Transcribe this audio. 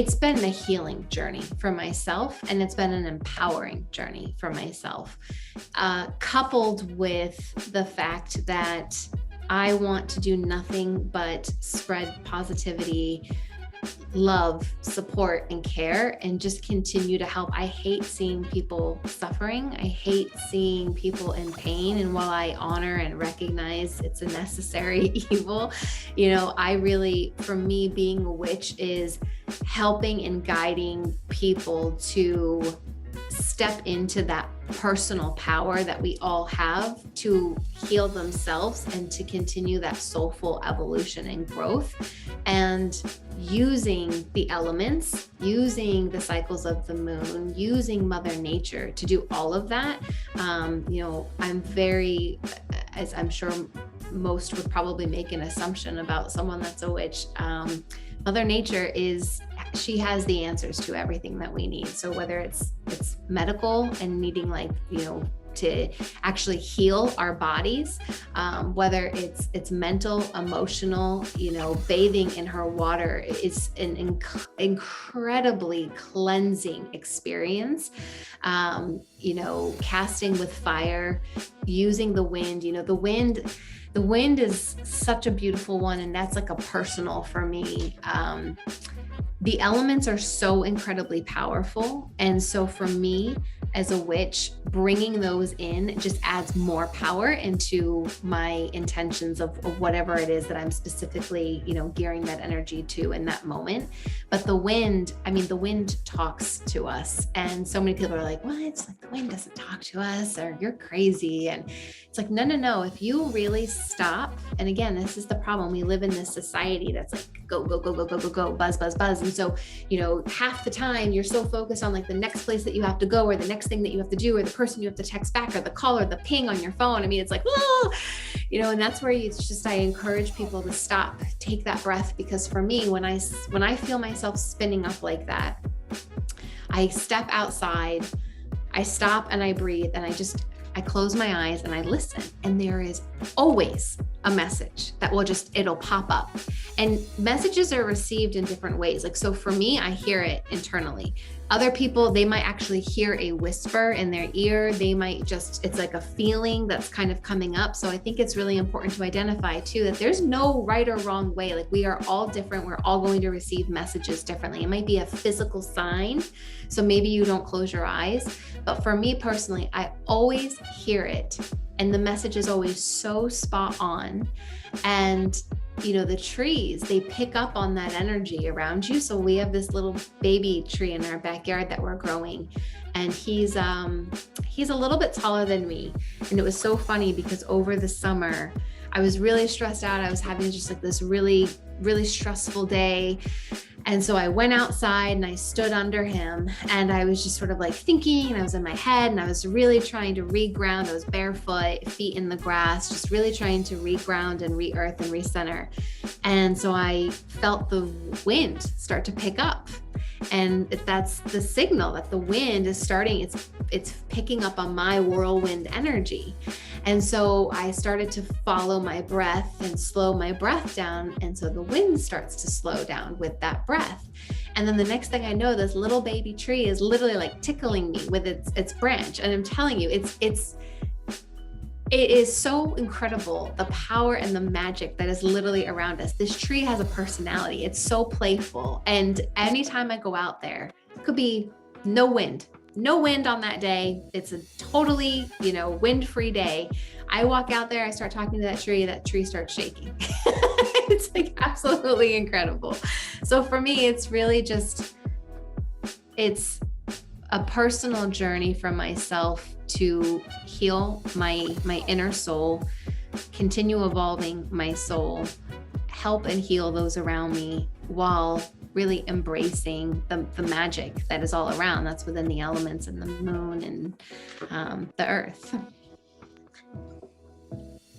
it's been a healing journey for myself, and it's been an empowering journey for myself, coupled with the fact that I want to do nothing but spread positivity, love, support, and care, and just continue to help. I hate seeing people suffering. I hate seeing people in pain. And while I honor and recognize it's a necessary evil, I really, for me, being a witch is helping and guiding people to step into that personal power that we all have to heal themselves and to continue that soulful evolution and growth, and using the elements, using the cycles of the moon, using Mother Nature to do all of that. I'm very, as I'm sure most would probably make an assumption about someone that's a witch, Mother Nature she has the answers to everything that we need. So whether it's medical and needing to actually heal our bodies, whether it's mental, emotional, bathing in her water is an incredibly cleansing experience. Casting with fire, using the wind, the wind is such a beautiful one. And that's like a personal for me. The elements are so incredibly powerful. And so for me as a witch, bringing those in just adds more power into my intentions of whatever it is that I'm specifically, gearing that energy to in that moment. But the wind talks to us. And so many people are like, what? It's like the wind doesn't talk to us, or you're crazy. And it's like, no. If you really stop, and again, this is the problem. We live in this society that's like, go, go, go, go, go, go, go, buzz, buzz, buzz. And so, half the time you're so focused on like the next place that you have to go, or the next thing that you have to do, or the person you have to text back, or the call, or the ping on your phone. It's like, whoa, and that's where I encourage people to stop, take that breath. Because for me, when I feel myself spinning up like that, I step outside, I stop and I breathe, and I close my eyes and I listen, and there is always a message that it'll pop up. And messages are received in different ways. So for me, I hear it internally. Other people, they might actually hear a whisper in their ear. They might it's like a feeling that's kind of coming up. So I think it's really important to identify too, that there's no right or wrong way. Like, we are all different. We're all going to receive messages differently. It might be a physical sign. So maybe you don't close your eyes. But for me personally, I always hear it. And the message is always so spot on. And the trees, they pick up on that energy around you. So we have this little baby tree in our backyard that we're growing, and he's a little bit taller than me. And it was so funny because over the summer, I was really stressed out. I was having just like this really, really stressful day. And so I went outside and I stood under him, and I was just sort of like thinking, and I was in my head, and I was really trying to reground. I was barefoot, feet in the grass, just really trying to reground and re-earth and recenter. And so I felt the wind start to pick up. And that's the signal that the wind is starting, it's picking up on my whirlwind energy. And so I started to follow my breath and slow my breath down. And so the wind starts to slow down with that breath. And then the next thing I know, this little baby tree is literally like tickling me with its branch. And I'm telling you, it is so incredible, the power and the magic that is literally around us. This tree has a personality. It's so playful. And anytime I go out there, it could be no wind on that day. It's a totally, wind-free day. I walk out there, I start talking to that tree starts shaking. It's like absolutely incredible. So for me, it's really it's a personal journey for myself to heal my inner soul, continue evolving my soul, help and heal those around me, while really embracing the magic that is all around, that's within the elements and the moon and the earth.